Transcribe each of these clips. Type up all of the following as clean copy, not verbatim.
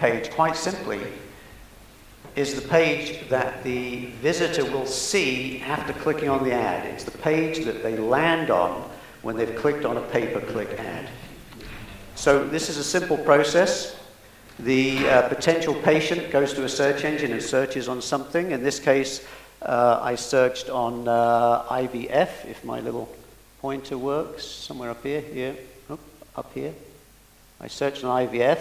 page, quite simply, is the page that the visitor will see after clicking on the ad. It's the page that they land on when they've clicked on a pay-per-click ad. So this is a simple process. The potential patient goes to a search engine and searches on something. In this case, I searched on IVF, if my little pointer works, somewhere up here, up here. I searched on IVF,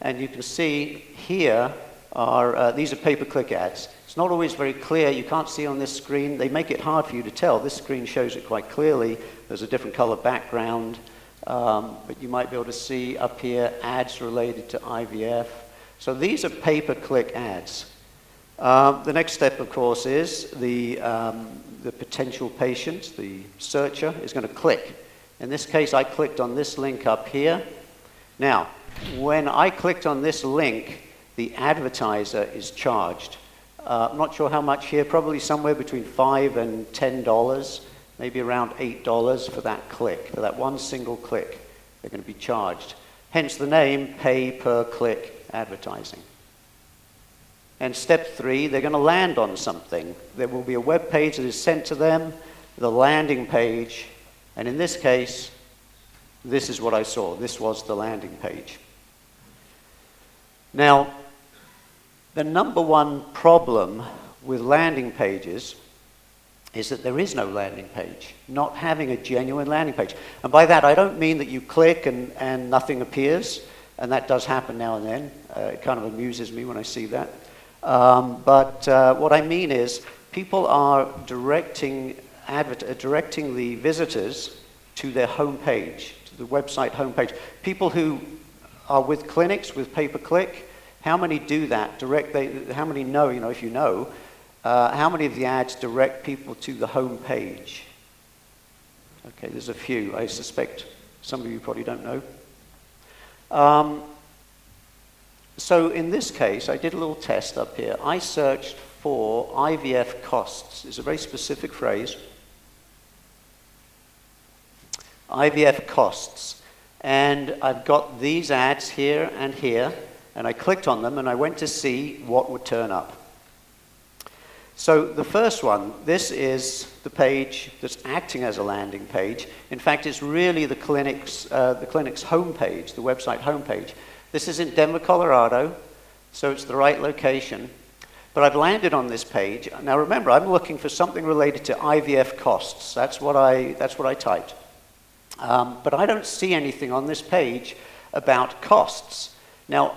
and you can see here are, these are pay-per-click ads. It's not always very clear. You can't see on this screen. They make it hard for you to tell. This screen shows it quite clearly. There's a different color background. But you might be able to see up here ads related to IVF. So these are pay-per-click ads. The next step, of course, is the potential patient, the searcher, is going to click. In this case, I clicked on this link up here. Now, when I clicked on this link, the advertiser is charged. I'm not sure how much here, probably somewhere between $5 and $10. Maybe around $8 for that click, for that one single click. They're going to be charged. Hence the name, pay-per-click advertising. And step 3, they're going to land on something. There will be a web page that is sent to them, the landing page, and in this case, this is what I saw. This was the landing page. Now, the number one problem with landing pages is that there is no landing page, not having a genuine landing page. And by that, I don't mean that you click and nothing appears, and that does happen now and then. It kind of amuses me when I see that. But what I mean is people are directing the visitors to their home page, to the website home page. People who are with clinics, with pay-per-click, how many do that? How many know, if you know, how many of the ads direct people to the home page? Okay, there's a few. I suspect some of you probably don't know. So in this case, I did a little test up here. I searched for IVF costs. It's a very specific phrase. IVF costs. And I've got these ads here and here, and I clicked on them, and I went to see what would turn up. So the first one, this is the page that's acting as a landing page. In fact, it's really the clinic's homepage, the website homepage. This is in Denver, Colorado, so it's the right location. But I've landed on this page. Now remember, I'm looking for something related to IVF costs. That's what I typed. But I don't see anything on this page about costs. Now,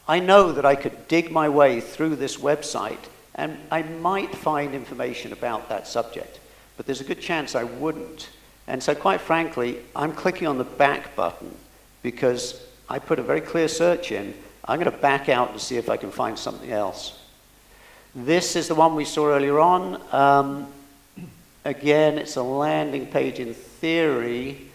I know that I could dig my way through this website and I might find information about that subject, but there's a good chance I wouldn't. And so quite frankly, I'm clicking on the back button because I put a very clear search in. I'm going to back out and see if I can find something else. This is the one we saw earlier on. Again, it's a landing page in theory.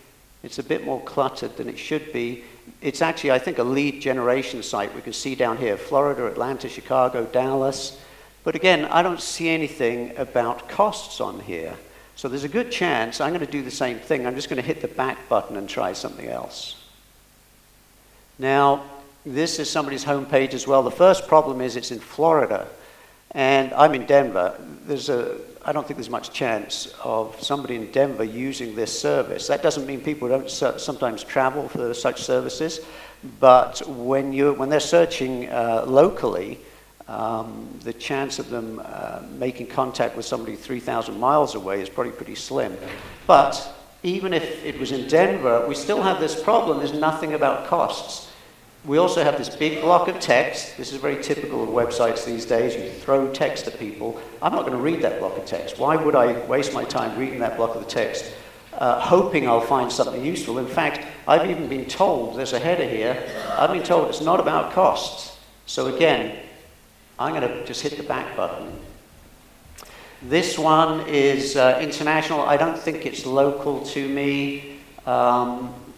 It's a bit more cluttered than it should be. It's actually, I think, a lead generation site. We can see down here, Florida, Atlanta, Chicago, Dallas. But again, I don't see anything about costs on here. So there's a good chance I'm going to do the same thing. I'm just going to hit the back button and try something else. Now, this is somebody's homepage as well. The first problem is it's in Florida, and I'm in Denver. I don't think there's much chance of somebody in Denver using this service. That doesn't mean people don't sometimes travel for such services, but when they're searching locally, the chance of them making contact with somebody 3,000 miles away is probably pretty slim. But even if it was in Denver, we still have this problem. There's nothing about costs. We also have this big block of text. This is very typical of websites these days. You throw text at people. I'm not going to read that block of text. Why would I waste my time reading that block of the text, hoping I'll find something useful? In fact, I've even been told, there's a header here, I've been told it's not about costs. So again, I'm going to just hit the back button. This one is international. I don't think it's local to me.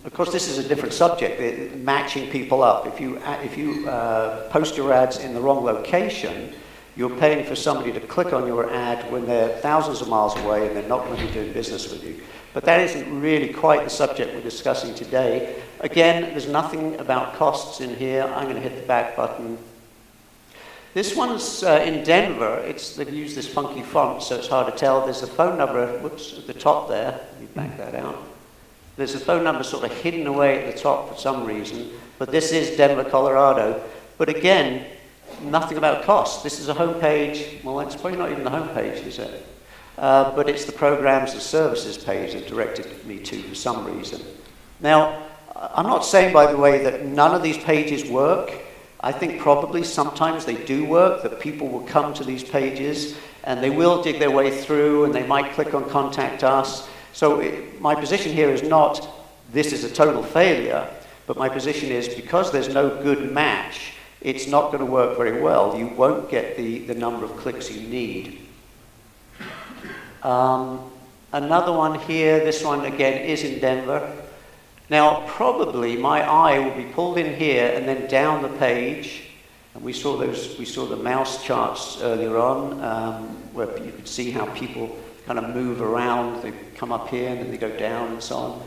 Of course, this is a different subject, matching people up. If you post your ads in the wrong location, you're paying for somebody to click on your ad when they're thousands of miles away and they're not going to be doing business with you. But that isn't really quite the subject we're discussing today. Again, there's nothing about costs in here. I'm going to hit the back button This one's in Denver. They've used this funky font, so it's hard to tell. There's a phone number, whoops, at the top there. Let me back that out. There's a phone number sort of hidden away at the top for some reason, but this is Denver, Colorado. But again, nothing about cost. This is a homepage. Well, it's probably not even the homepage, is it? But it's the programs and services page that directed me to for some reason. Now, I'm not saying, by the way, that none of these pages work. I think probably sometimes they do work, that people will come to these pages and they will dig their way through and they might click on Contact Us. So my position here is not this is a total failure, but my position is because there's no good match, it's not going to work very well. You won't get the number of clicks you need. Another one here, this one again is in Denver. Now, probably my eye will be pulled in here and then down the page, and we saw the mouse charts earlier on, where you could see how people kind of move around. They come up here and then they go down and so on.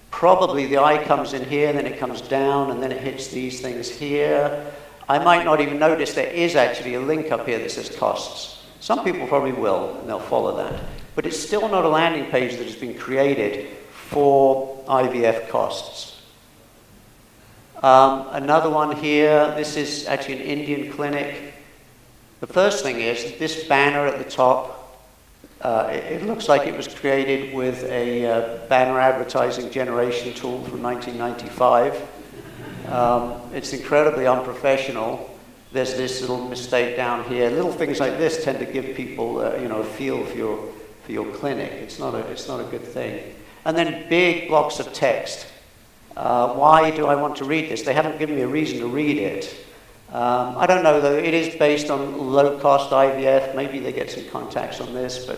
Probably the eye comes in here, and then it comes down, and then it hits these things here. I might not even notice there is actually a link up here that says costs. Some people probably will, and they'll follow that. But it's still not a landing page that has been created for IVF costs. Another one here, this is actually an Indian clinic. The first thing is this banner at the top, it looks like it was created with a banner advertising generation tool from 1995. It's incredibly unprofessional. There's this little mistake down here. Little things like this tend to give people a feel for your clinic. It's not a good thing. And then big blocks of text. Why do I want to read this? They haven't given me a reason to read it. I don't know, though. It is based on low-cost IVF. Maybe they get some contacts on this, but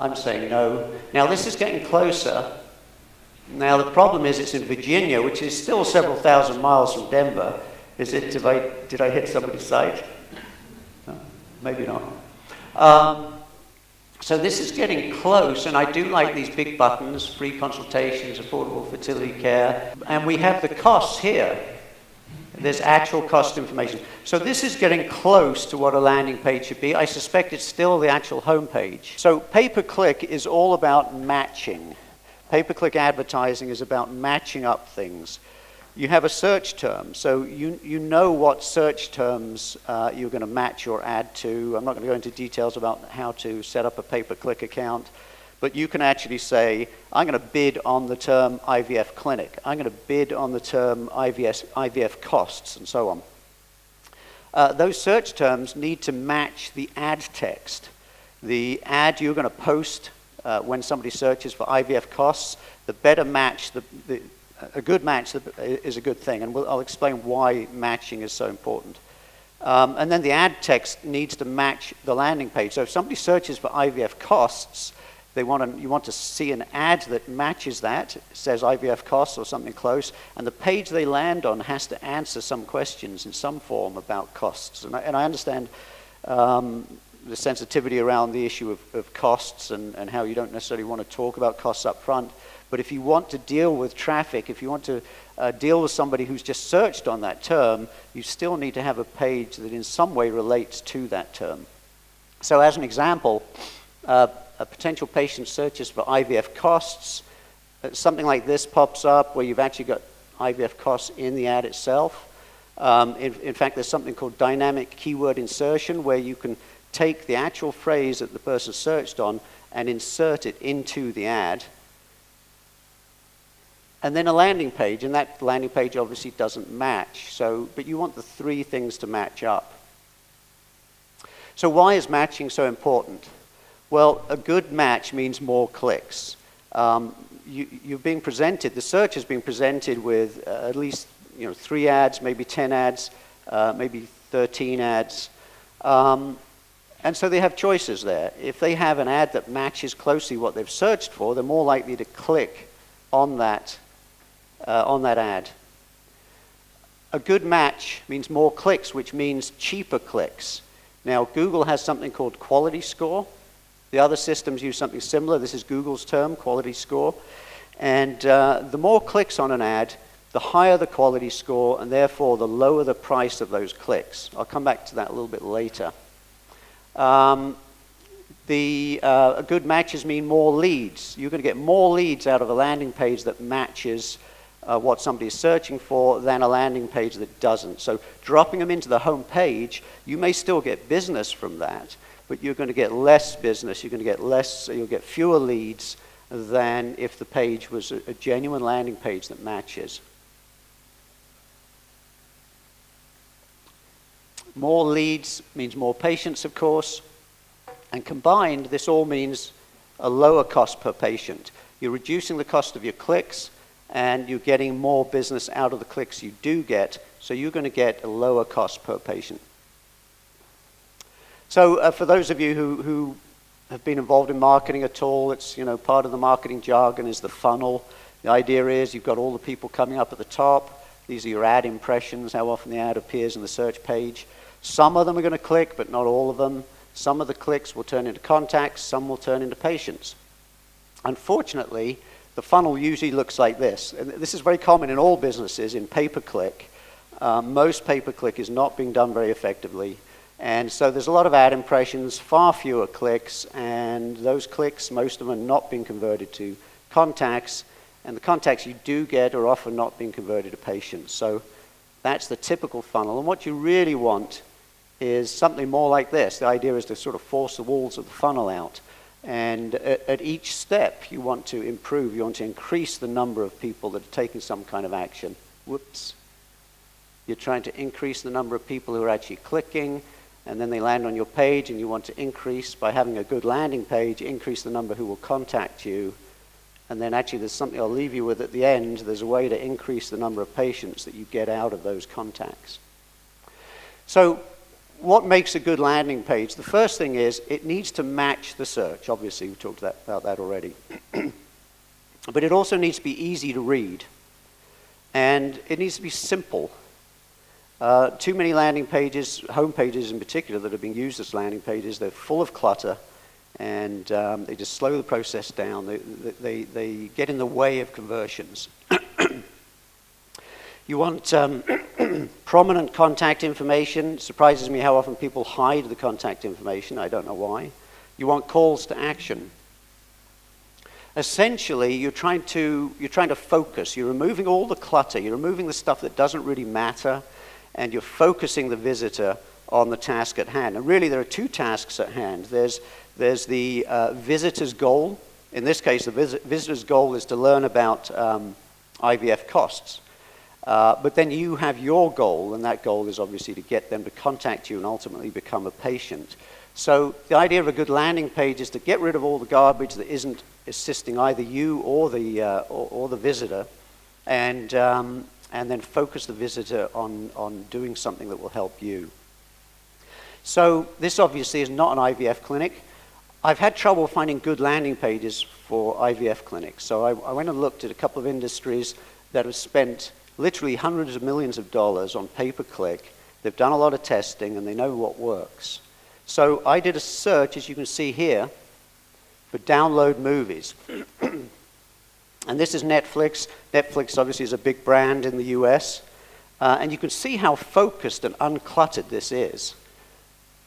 I'm saying no. Now, this is getting closer. Now, the problem is it's in Virginia, which is still several thousand miles from Denver. Is it, did I hit somebody's site? No, maybe not. So this is getting close, and I do like these big buttons, free consultations, affordable fertility care, and we have the costs here. There's actual cost information. So this is getting close to what a landing page should be. I suspect it's still the actual home page. So pay-per-click is all about matching. Pay-per-click advertising is about matching up things. You have a search term, so you know what search terms you're going to match your ad to. I'm not going to go into details about how to set up a pay-per-click account, but you can actually say, I'm going to bid on the term IVF clinic. I'm going to bid on the term IVF costs, and so on. Those search terms need to match the ad text. The ad you're going to post when somebody searches for IVF costs, the better match, a good match is a good thing, and I'll explain why matching is so important. And then the ad text needs to match the landing page. So if somebody searches for IVF costs, you want to see an ad that matches that. It says IVF costs or something close, and the page they land on has to answer some questions in some form about costs. And I understand the sensitivity around the issue of costs and how you don't necessarily want to talk about costs up front. But if you want to deal with traffic, if you want to deal with somebody who's just searched on that term, you still need to have a page that in some way relates to that term. So as an example, a potential patient searches for IVF costs. Something like this pops up where you've actually got IVF costs in the ad itself. In fact, there's something called dynamic keyword insertion where you can take the actual phrase that the person searched on and insert it into the ad. And then a landing page, and that landing page obviously doesn't match. But you want the three things to match up. So why is matching so important? Well, a good match means more clicks. You're being presented, the search is being presented with at least 3 ads, maybe 10 ads, maybe 13 ads. And so they have choices there. If they have an ad that matches closely what they've searched for, they're more likely to click on that ad. A good match means more clicks, which means cheaper clicks. Now, Google has something called quality score. The other systems use something similar. This is Google's term, quality score. And the more clicks on an ad, the higher the quality score, and therefore the lower the price of those clicks. I'll come back to that a little bit later. Good matches mean more leads. You're going to get more leads out of a landing page that matches what somebody is searching for than a landing page that doesn't. So dropping them into the home page, you may still get business from that, but you're going to get less business. You're going to get less, you'll get fewer leads than if the page was a genuine landing page that matches. More leads means more patients, of course. And combined, this all means a lower cost per patient. You're reducing the cost of your clicks, and you're getting more business out of the clicks you do get, so you're going to get a lower cost per patient. So for those of you who have been involved in marketing at all, it's, part of the marketing jargon is the funnel. The idea is you've got all the people coming up at the top. These are your ad impressions, how often the ad appears in the search page. Some of them are going to click, but not all of them. Some of the clicks will turn into contacts, some will turn into patients. Unfortunately, the funnel usually looks like this. And this is very common in all businesses, in pay-per-click. Most pay-per-click is not being done very effectively. And so there's a lot of ad impressions, far fewer clicks, and those clicks, most of them are not being converted to contacts, and the contacts you do get are often not being converted to patients. So that's the typical funnel. And what you really want is something more like this. The idea is to sort of force the walls of the funnel out. And at each step, you want to improve. You want to increase the number of people that are taking some kind of action. Whoops. You're trying to increase the number of people who are actually clicking, and then they land on your page, and you want to increase, by having a good landing page, increase the number who will contact you. And then actually there's something I'll leave you with at the end. There's a way to increase the number of patients that you get out of those contacts. So what makes a good landing page? The first thing is it needs to match the search. Obviously, we talked about that already. But it also needs to be easy to read. And it needs to be simple. Too many landing pages, home pages in particular, that are being used as landing pages, they're full of clutter, and they just slow the process down. They get in the way of conversions. You want prominent contact information. It surprises me how often people hide the contact information. I don't know why. You want calls to action. Essentially, you're trying to focus. You're removing all the clutter. You're removing the stuff that doesn't really matter, and you're focusing the visitor on the task at hand. And really, there are two tasks at hand. There's the visitor's goal. In this case, the visitor's goal is to learn about IVF costs. But then you have your goal, and that goal is obviously to get them to contact you and ultimately become a patient. So the idea of a good landing page is to get rid of all the garbage that isn't assisting either you or the visitor, and then focus the visitor on doing something that will help you. So this obviously is not an IVF clinic. I've had trouble finding good landing pages for IVF clinics. So I went and looked at a couple of industries that have spent literally hundreds of millions of dollars on pay-per-click. They've done a lot of testing, and they know what works. So I did a search, as you can see here, for download movies. And this is Netflix. Netflix obviously is a big brand in the US. And you can see how focused and uncluttered this is.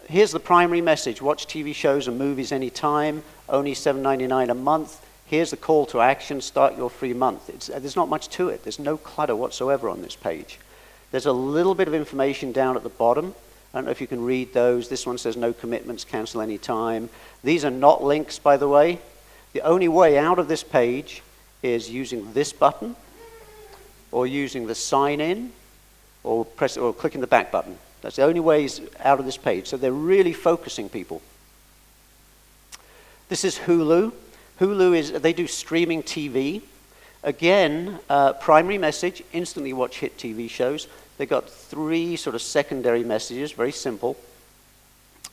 Here's the primary message: watch TV shows and movies anytime, only $7.99 a month. Here's the call to action: start your free month. There's not much to it. There's no clutter whatsoever on this page. There's a little bit of information down at the bottom. I don't know if you can read those. This one says no commitments, cancel anytime. These are not links, by the way. The only way out of this page is using this button, or using the sign in, or clicking the back button. That's the only ways out of this page. So they're really focusing people. This is Hulu. Hulu they do streaming TV. Again, primary message: instantly watch hit TV shows. They've got 3 sort of secondary messages, very simple.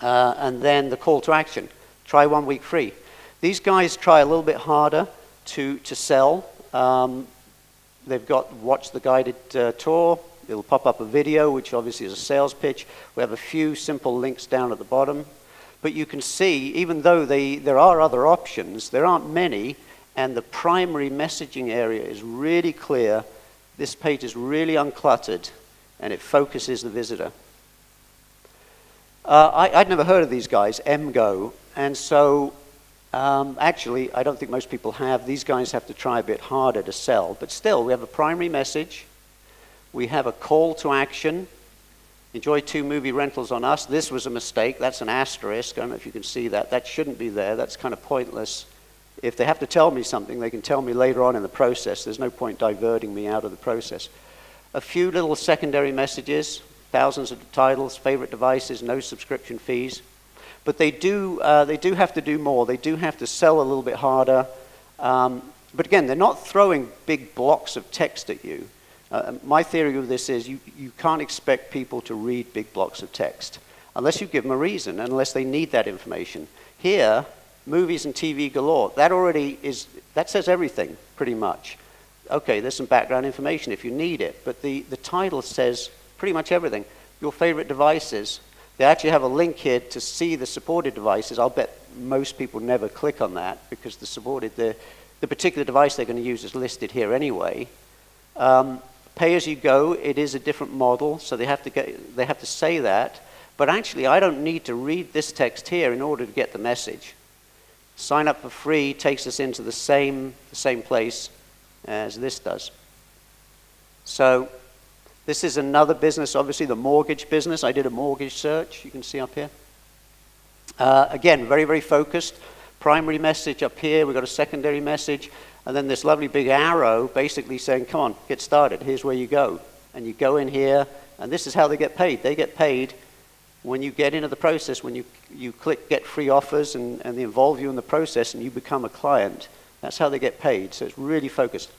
And then the call to action: try 1 week free. These guys try a little bit harder to sell. They've got watch the guided tour. It'll pop up a video, which obviously is a sales pitch. We have a few simple links down at the bottom. But you can see, even though there are other options, there aren't many, and the primary messaging area is really clear. this page is really uncluttered and it focuses the visitor. I'd never heard of these guys, MGO, and so actually I don't think most people have. These guys have to try a bit harder to sell, but still we have a primary message, we have a call to action. Enjoy 2 movie rentals on us. This was a mistake. That's an asterisk. I don't know if you can see that. That shouldn't be there. That's kind of pointless. If they have to tell me something, they can tell me later on in the process. There's no point diverting me out of the process. A few little secondary messages, thousands of titles, favorite devices, no subscription fees. But they do have to do more. They do have to sell a little bit harder. But again, they're not throwing big blocks of text at you. My theory of this is you can't expect people to read big blocks of text unless you give them a reason, unless they need that information. Here, movies and TV galore, that says everything, pretty much. Okay, there's some background information if you need it, but the title says pretty much everything. Your favorite devices, they actually have a link here to see the supported devices. I'll bet most people never click on that because the particular device they're going to use is listed here anyway. Pay as you go, it is a different model, so they have to say that. But actually, I don't need to read this text here in order to get the message. Sign up for free takes us into the same place as this does. So this is another business, obviously the mortgage business. I did a mortgage search, you can see up here. Again, very, very focused. Primary message up here, we've got a secondary message. And then this lovely big arrow basically saying, come on, get started, here's where you go. And you go in here, and this is how they get paid. They get paid when you get into the process, when you click get free offers and they involve you in the process and you become a client. That's how they get paid, so it's really focused.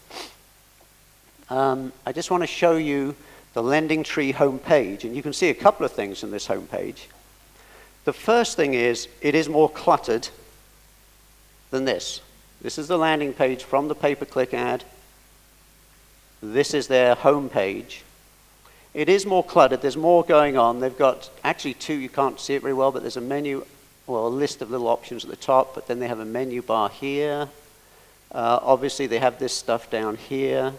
I just want to show you the Lending Tree homepage, and you can see a couple of things in this homepage. The first thing is, it is more cluttered than this. This is the landing page from the pay-per-click ad. This is their home page. It is more cluttered. There's more going on. They've got actually 2, you can't see it very well, but there's a menu, well, a list of little options at the top, but then they have a menu bar here. Obviously, they have this stuff down here.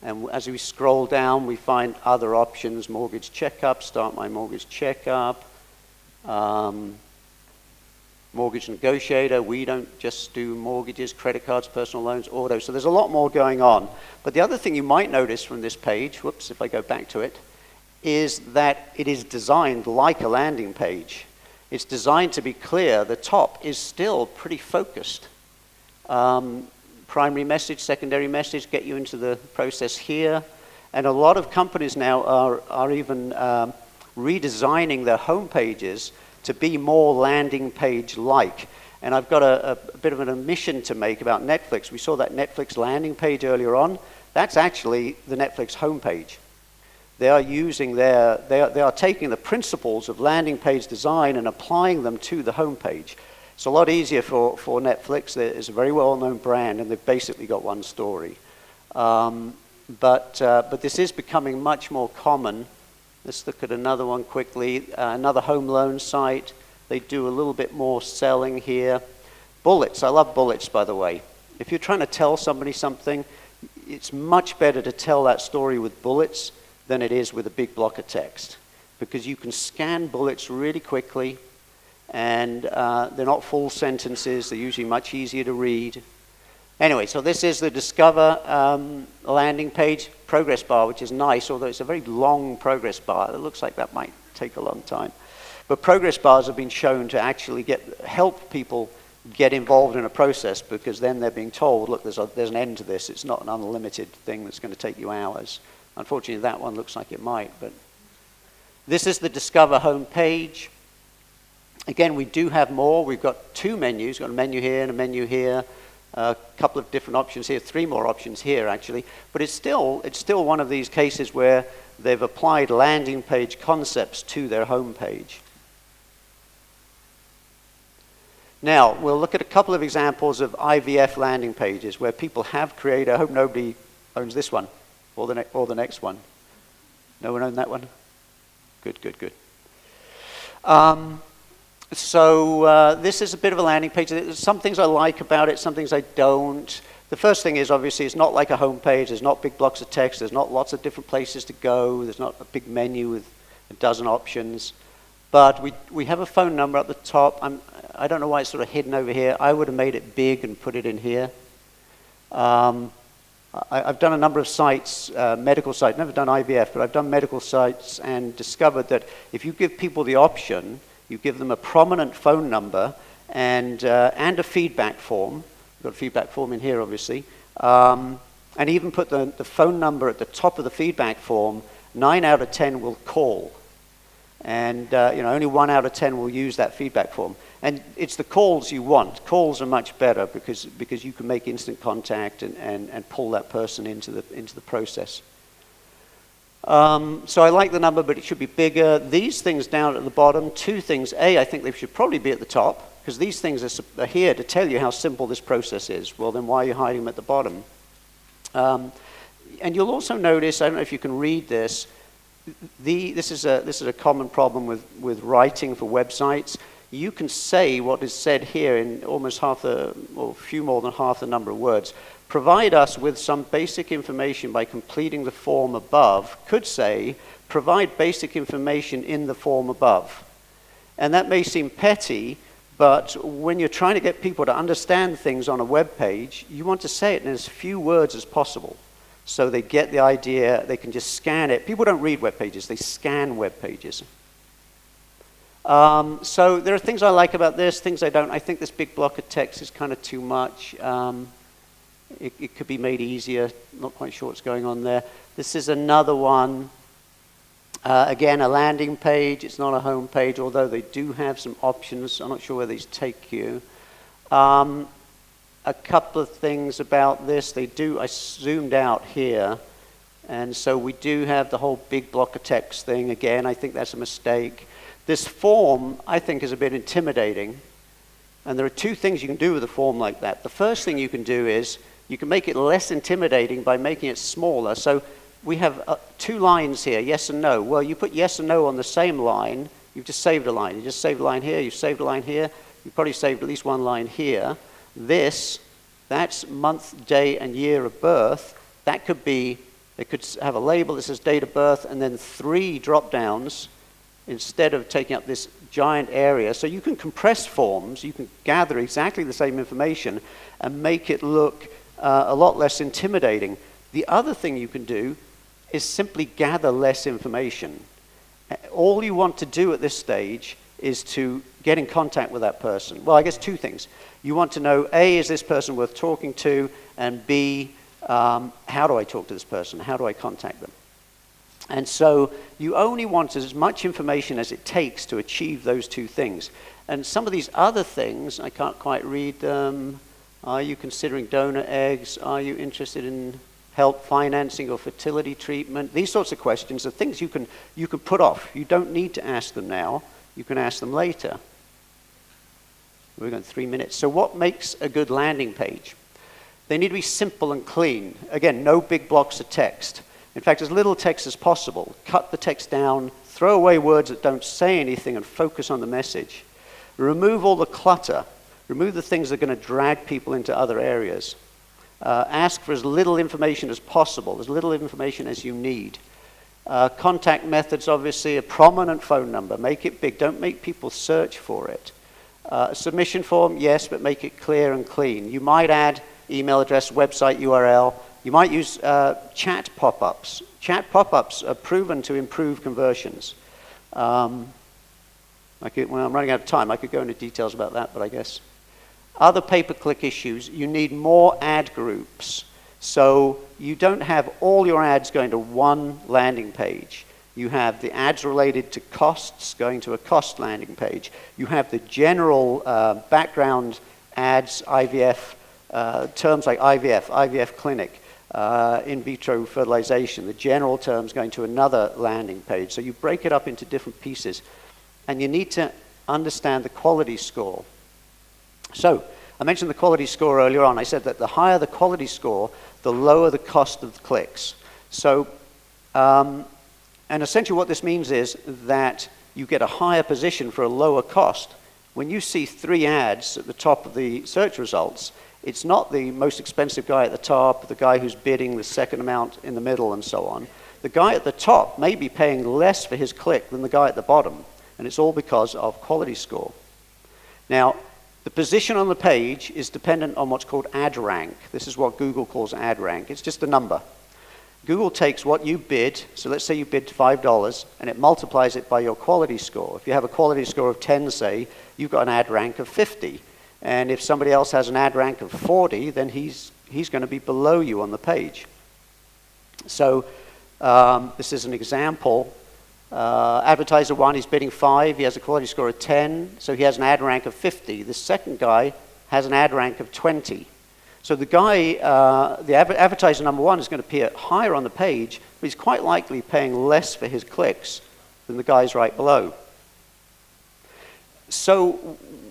And as we scroll down, we find other options, mortgage checkup, start my mortgage checkup. Mortgage negotiator, we don't just do mortgages, credit cards, personal loans, auto. So there's a lot more going on. But the other thing you might notice from this page, whoops, if I go back to it, is that it is designed like a landing page. It's designed to be clear. The top is still pretty focused. Primary message, secondary message, get you into the process here. And a lot of companies now are even redesigning their home pages to be more landing page-like. And I've got a bit of an omission to make about Netflix. We saw that Netflix landing page earlier on. That's actually the Netflix homepage. They are using they are taking the principles of landing page design and applying them to the homepage. It's a lot easier for Netflix. It's a very well-known brand, and they've basically got one story. But this is becoming much more common. Let's look at another one quickly. Another home loan site. They do a little bit more selling here. Bullets. I love bullets, by the way. If you're trying to tell somebody something, it's much better to tell that story with bullets than it is with a big block of text, because you can scan bullets really quickly, and they're not full sentences. They're usually much easier to read. Anyway, so this is the Discover landing page progress bar, which is nice, although it's a very long progress bar. It looks like that might take a long time. But progress bars have been shown to actually help people get involved in a process, because then they're being told, look, there's an end to this. It's not an unlimited thing that's going to take you hours. Unfortunately, that one looks like it might. But this is the Discover home page. Again, we do have more. We've got 2 menus. We've got a menu here and a menu here. A couple of different options here, 3 more options here actually, but it's still one of these cases where they've applied landing page concepts to their home page. Now, we'll look at a couple of examples of IVF landing pages where people have created. I hope nobody owns this one or the next one. No one owned that one? Good, good, good. So this is a bit of a landing page. There's some things I like about it, some things I don't. The first thing is, obviously, it's not like a home page. There's not big blocks of text. There's not lots of different places to go. There's not a big menu with a dozen options. But we have a phone number at the top. I don't know why it's sort of hidden over here. I would have made it big and put it in here. I've done a number of sites, medical sites, never done IVF, but I've done medical sites and discovered that if you give people the option, you give them a prominent phone number and a feedback form. We've got a feedback form in here, obviously, and even put the phone number at the top of the feedback form. 9 out of 10 will call. And only 1 out of 10 will use that feedback form. And it's the calls you want. Calls are much better because you can make instant contact and pull that person into the process. So I like the number, but it should be bigger. These things down at the bottom, 2 things. A, I think they should probably be at the top, because these things are here to tell you how simple this process is. Well, then why are you hiding them at the bottom? And you'll also notice, I don't know if you can read this, this is a common problem with writing for websites. You can say what is said here in almost few more than half the number of words. Provide us with some basic information by completing the form above. Could say, provide basic information in the form above. And that may seem petty, but when you're trying to get people to understand things on a web page, you want to say it in as few words as possible. So they get the idea, they can just scan it. People don't read web pages, they scan web pages. So there are things I like about this, things I don't. I think this big block of text is kind of too much. It could be made easier, not quite sure what's going on there. This is another one. Again, a landing page, it's not a home page, although they do have some options. I'm not sure where these take you. A couple of things about this. I zoomed out here, and so we do have the whole big block of text thing. Again, I think that's a mistake. This form, I think, is a bit intimidating, and there are 2 things you can do with a form like that. The first thing you can do is you can make it less intimidating by making it smaller. So we have 2 lines here, yes and no. Well, you put yes and no on the same line, you've just saved a line. You just saved a line here, you've saved a line here, you've probably saved at least 1 line here. That's month, day, and year of birth. That could be, they could have a label that says date of birth and then 3 drop-downs instead of taking up this giant area. So you can compress forms, you can gather exactly the same information and make it look a lot less intimidating. The other thing you can do is simply gather less information. All you want to do at this stage is to get in contact with that person. Well, I guess 2 things. You want to know, A, is this person worth talking to? And B, how do I talk to this person? How do I contact them? And so you only want as much information as it takes to achieve those 2 things. And some of these other things, I can't quite read them. Are you considering donor eggs? Are you interested in help financing or fertility treatment? These sorts of questions are things you can put off. You don't need to ask them now. You can ask them later. We're going 3 minutes. So what makes a good landing page? They need to be simple and clean. Again, no big blocks of text. In fact, as little text as possible. Cut the text down, throw away words that don't say anything, and focus on the message. Remove all the clutter. Remove the things that are going to drag people into other areas. Ask for as little information as possible, as little information as you need. Contact methods, obviously, a prominent phone number. Make it big. Don't make people search for it. Submission form, yes, but make it clear and clean. You might add email address, website URL. You might use chat pop-ups. Chat pop-ups are proven to improve conversions. When I'm running out of time, I could go into details about that, but I guess. Other pay-per-click issues, you need more ad groups. So you don't have all your ads going to one landing page. You have the ads related to costs going to a cost landing page. You have the general background ads, IVF, terms like IVF clinic, in vitro fertilization, the general terms going to another landing page. So you break it up into different pieces. And you need to understand the quality score. So I mentioned the quality score earlier on. I said that the higher the quality score, the lower the cost of the clicks. So, and essentially what this means is that you get a higher position for a lower cost. When you see 3 ads at the top of the search results, It's not the most expensive guy at the top, the guy who's bidding the second amount in the middle, and so on. The guy at the top may be paying less for his click than the guy at the bottom, and it's all because of quality score. Now, the position on the page is dependent on what's called ad rank. This is what Google calls ad rank. It's just a number. Google takes what you bid, so let's say you bid $5, and it multiplies it by your quality score. If you have a quality score of 10, say, you've got an ad rank of 50. And if somebody else has an ad rank of 40, then he's going to be below you on the page. So this is an example. Advertiser 1 is bidding 5. He has a quality score of 10, so he has an ad rank of 50. The second guy has an ad rank of 20. So the guy, advertiser number 1 is going to appear higher on the page, but he's quite likely paying less for his clicks than the guys right below. So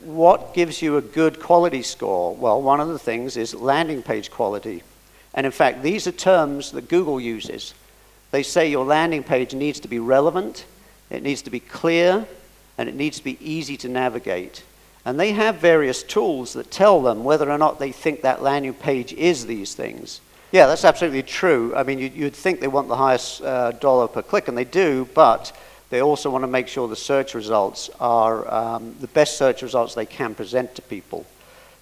what gives you a good quality score? Well, one of the things is landing page quality. And in fact, these are terms that Google uses. They say your landing page needs to be relevant, it needs to be clear, and it needs to be easy to navigate. And they have various tools that tell them whether or not they think that landing page is these things. Yeah, that's absolutely true. I mean, you'd think they want the highest dollar per click, and they do, but they also want to make sure the search results are the best search results they can present to people.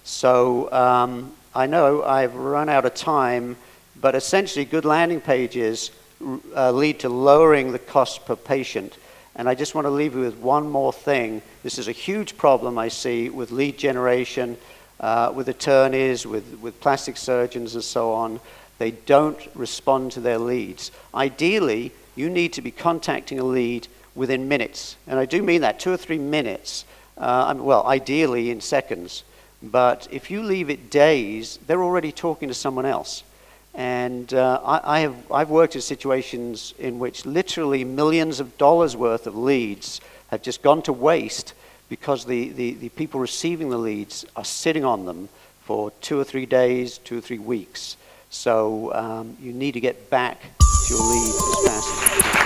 So I know I've run out of time, but essentially good landing pages lead to lowering the cost per patient. And I just want to leave you with one more thing. This is a huge problem I see with lead generation, with attorneys, with plastic surgeons and so on. They don't respond to their leads. Ideally, you need to be contacting a lead within minutes. And I do mean that, 2 or 3 minutes. Well, ideally in seconds. But if you leave it days, they're already talking to someone else. And I've worked in situations in which literally millions of dollars worth of leads have just gone to waste because the people receiving the leads are sitting on them for 2 or 3 days, 2 or 3 weeks. So you need to get back to your leads as fast as you can.